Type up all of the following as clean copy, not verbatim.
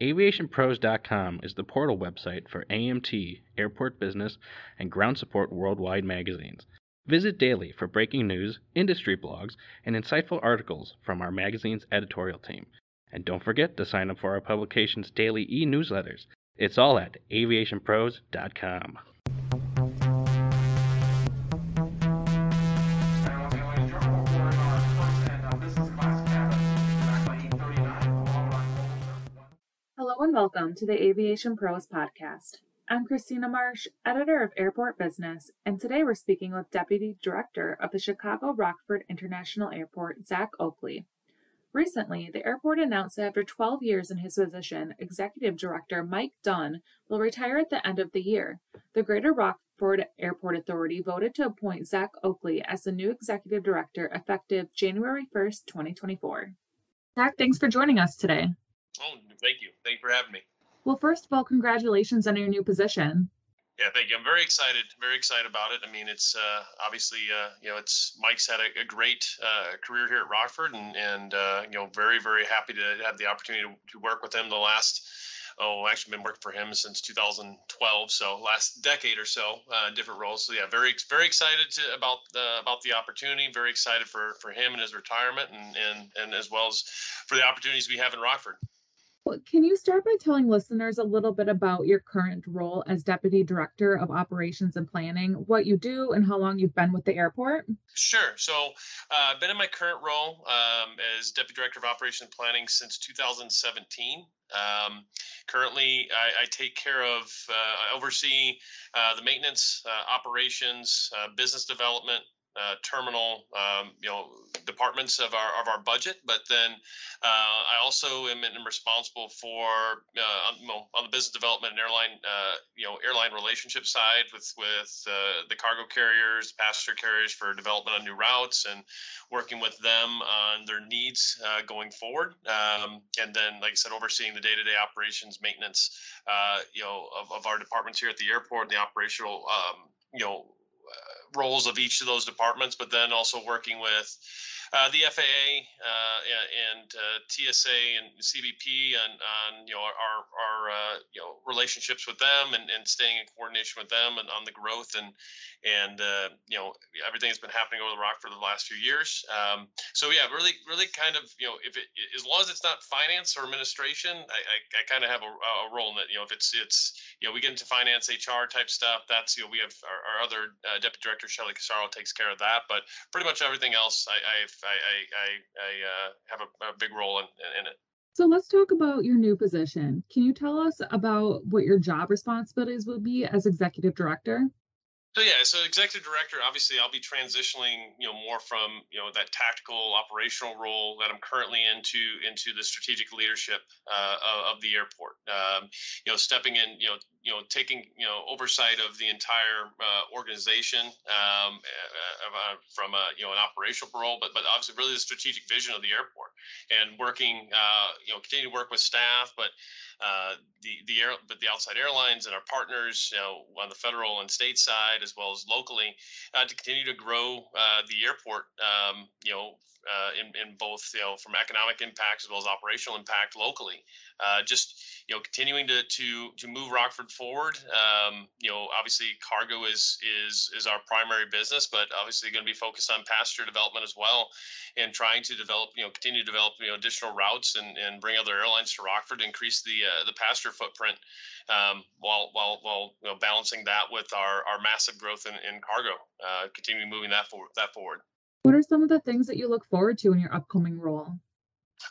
AviationPros.com is the portal website for AMT, Airport Business, and Ground Support Worldwide magazines. Visit daily for breaking news, industry blogs, and insightful articles from our magazine's editorial team. And don't forget to sign up for our publication's daily e-newsletters. It's all at AviationPros.com. Hello and welcome to the Aviation Pros podcast. I'm Christina Marsh, editor of Airport Business, and today we're speaking with Deputy Director of the Chicago Rockford International Airport, Zack Oakley. Recently, the airport announced that after 12 years in his position, Executive Director Mike Dunn will retire at the end of the year. The Greater Rockford Airport Authority voted to appoint Zack Oakley as the new Executive Director effective January 1st, 2024. Zack, thanks for joining us today. Oh, thank you. Thank you for having me. Well, first of all, congratulations on your new position. Yeah, thank you. I'm very excited about it. I mean, it's obviously, it's Mike's had a great career here at Rockford, and very, very happy to have the opportunity to work with him the last, actually been working for him since 2012, so last decade or so, different roles. So yeah, very, very excited about the opportunity. Very excited for him and his retirement, and as well as for the opportunities we have in Rockford. Well, can you start by telling listeners a little bit about your current role as Deputy Director of Operations and Planning, what you do, and how long you've been with the airport? Sure. So I've been in my current role as Deputy Director of Operations and Planning since 2017. Currently, I take care of, I oversee the maintenance, operations, business development, terminal, departments of our budget, but then I also am responsible for on the business development and airline relationship side with the cargo carriers, passenger carriers for development on new routes and working with them on their needs going forward. And then, like I said, overseeing the day-to-day operations, maintenance, of our departments here at the airport, the operational, roles of each of those departments, but then also working with the FAA and TSA and CBP on our relationships with them and staying in coordination with them and on the growth and everything that's been happening over the rock for the last few years. So yeah, really kind of if it, as long as it's not finance or administration, I kind of have a role in that. If it's we get into finance, HR type stuff. That's we have our other Deputy Director Shelley Casaro takes care of that, but pretty much everything else I have a big role in it. So let's talk about your new position. Can you tell us about what your job responsibilities will be as Executive Director? So Executive Director, obviously I'll be transitioning, more from, that tactical operational role that I'm currently into the strategic leadership of the airport. Stepping in, taking, oversight of the entire organization from an operational role, but obviously really the strategic vision of the airport and working, continue to work with staff, but the outside airlines and our partners, on the federal and state side, as well as locally, to continue to grow the airport, in both, from economic impact as well as operational impact locally. Continuing to move Rockford forward. Obviously cargo is our primary business, but obviously going to be focused on passenger development as well, and trying to develop, continue to develop, additional routes and bring other airlines to Rockford to increase the passenger footprint, while balancing that with our massive growth in cargo, continuing moving that forward. What are some of the things that you look forward to in your upcoming role?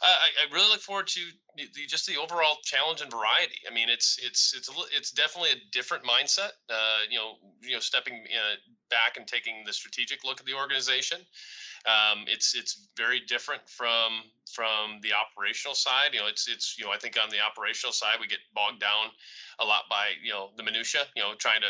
I really look forward to just the overall challenge and variety. I mean, it's definitely a different mindset. Stepping back and taking the strategic look at the organization. It's very different from the operational side. I think on the operational side we get bogged down a lot by the minutia. Trying to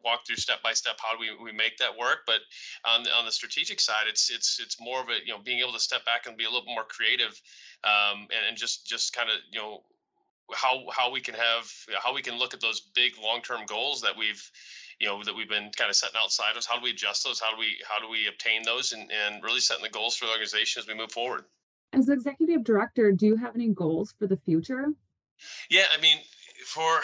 walk through step by step how do we make that work. But on the strategic side, it's more of a being able to step back and be a little more creative, and just kind of how we can look at those big long-term goals that we've been kind of setting outside us. How do we adjust those? How do we obtain those and really setting the goals for the organization as we move forward? As Executive Director, do you have any goals for the future? Yeah, I mean, for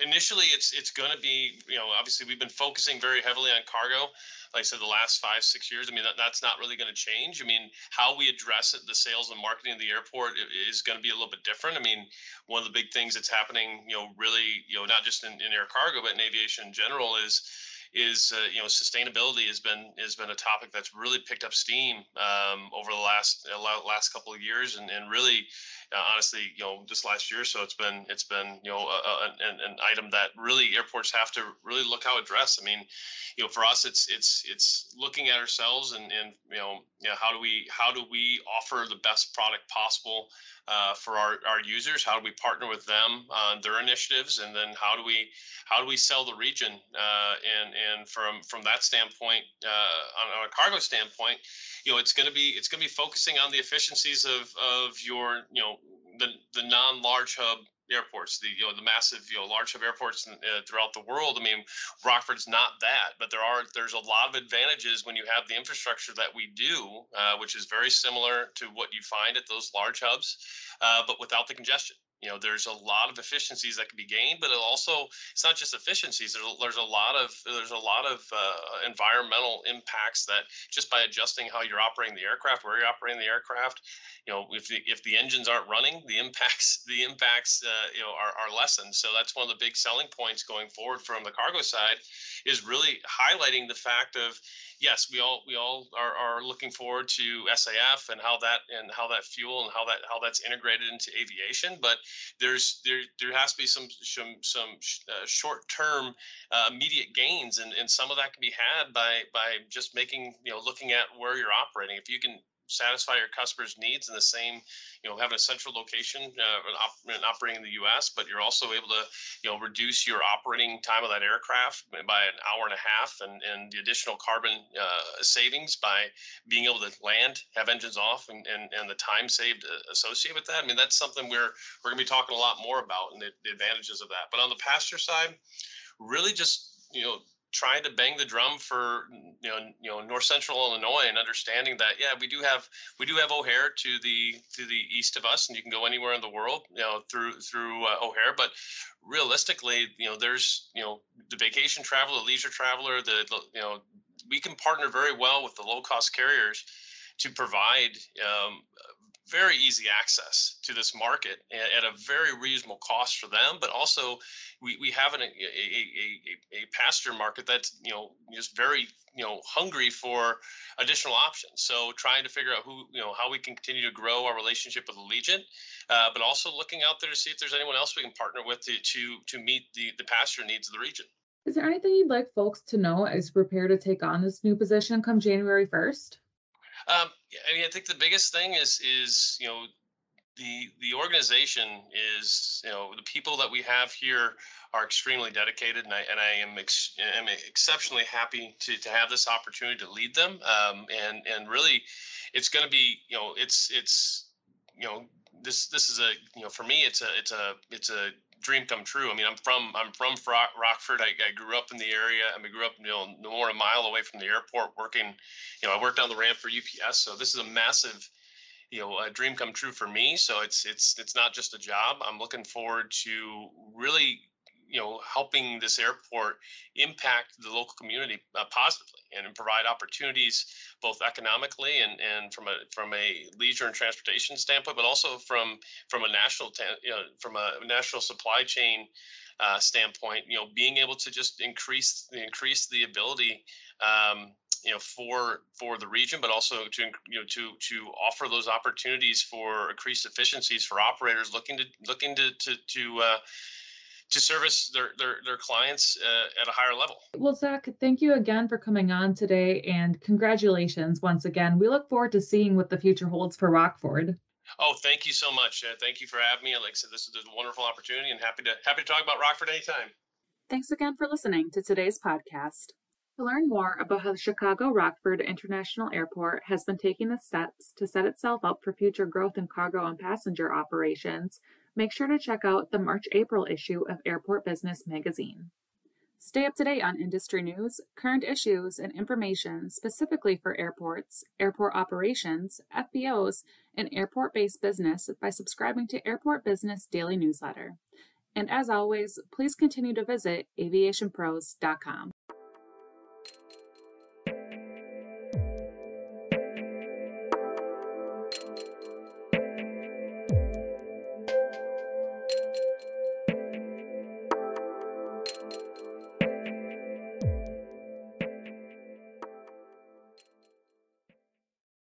initially, it's going to be, obviously we've been focusing very heavily on cargo. Like I said, the last 5, 6 years. I mean, that's not really going to change. I mean, how we address it, the sales and marketing of the airport is going to be a little bit different. I mean, one of the big things that's happening, really, not just in air cargo, but in aviation in general sustainability has been a topic that's really picked up steam over the last couple of years, and really honestly, this last year or so, it's been an item that really airports have to really look how address. I mean, for us, it's looking at ourselves and how do we offer the best product possible for our users? How do we partner with them on their initiatives, and then how do we sell the region? And from that standpoint, on a cargo standpoint, it's going to be focusing on the efficiencies of your the non-large hub airports, the massive large hub airports throughout the world. I mean, Rockford's not that, but there's a lot of advantages when you have the infrastructure that we do, which is very similar to what you find at those large hubs, but without the congestion. There's a lot of efficiencies that can be gained, but it's not just efficiencies. There's a lot of environmental impacts that just by adjusting how you're operating the aircraft, where you're operating the aircraft, if the engines aren't running, the impacts are lessened. So that's one of the big selling points going forward from the cargo side, is really highlighting the fact of, yes, we all are looking forward to SAF and how that fuel and how that's integrated into aviation, but there has to be some short-term immediate gains, and some of that can be had by just looking at where you're operating. If you can satisfy your customers' needs in the same, having a central location and operating in the U.S., but you're also able to, reduce your operating time of that aircraft by an hour and a half, and the additional carbon savings by being able to land, have engines off, and the time saved associated with that. I mean, that's something we're going to be talking a lot more about, and the advantages of that. But on the passenger side, really just, trying to bang the drum for North Central Illinois, and understanding that we do have O'Hare to the east of us, and you can go anywhere in the world through O'Hare. But realistically, there's the vacation traveler, the leisure traveler, we can partner very well with the low cost carriers to provide very easy access to this market at a very reasonable cost for them, but also we have a passenger market that's just very hungry for additional options. So trying to figure out how we can continue to grow our relationship with Allegiant, but also looking out there to see if there's anyone else we can partner with to meet the passenger needs of the region. Is there anything you'd like folks to know as you prepare to take on this new position come January 1st? I mean, I think the biggest thing is the organization is, the people that we have here are extremely dedicated, and I am exceptionally happy to have this opportunity to lead them. And really, it's going to be, this is for me, it's a dream come true. I mean, I'm from Rockford. I grew up in the area. I mean, grew up no more than a mile away from the airport, working. I worked on the ramp for UPS. So this is a massive, a dream come true for me. So it's not just a job. I'm looking forward to really helping this airport impact the local community positively, and provide opportunities both economically and from a leisure and transportation standpoint, but also from a national supply chain standpoint. Being able to just increase the ability for the region, but also to offer those opportunities for increased efficiencies for operators looking to service their clients at a higher level. Well, Zack, thank you again for coming on today, and congratulations once again. We look forward to seeing what the future holds for Rockford. Oh, thank you so much. Thank you for having me. Like I said, this is a wonderful opportunity, and happy to talk about Rockford anytime. Thanks again for listening to today's podcast. To learn more about how the Chicago Rockford International Airport has been taking the steps to set itself up for future growth in cargo and passenger operations, make sure to check out the March-April issue of Airport Business magazine. Stay up to date on industry news, current issues, and information specifically for airports, airport operations, FBOs, and airport-based business by subscribing to Airport Business Daily Newsletter. And as always, please continue to visit AviationPros.com.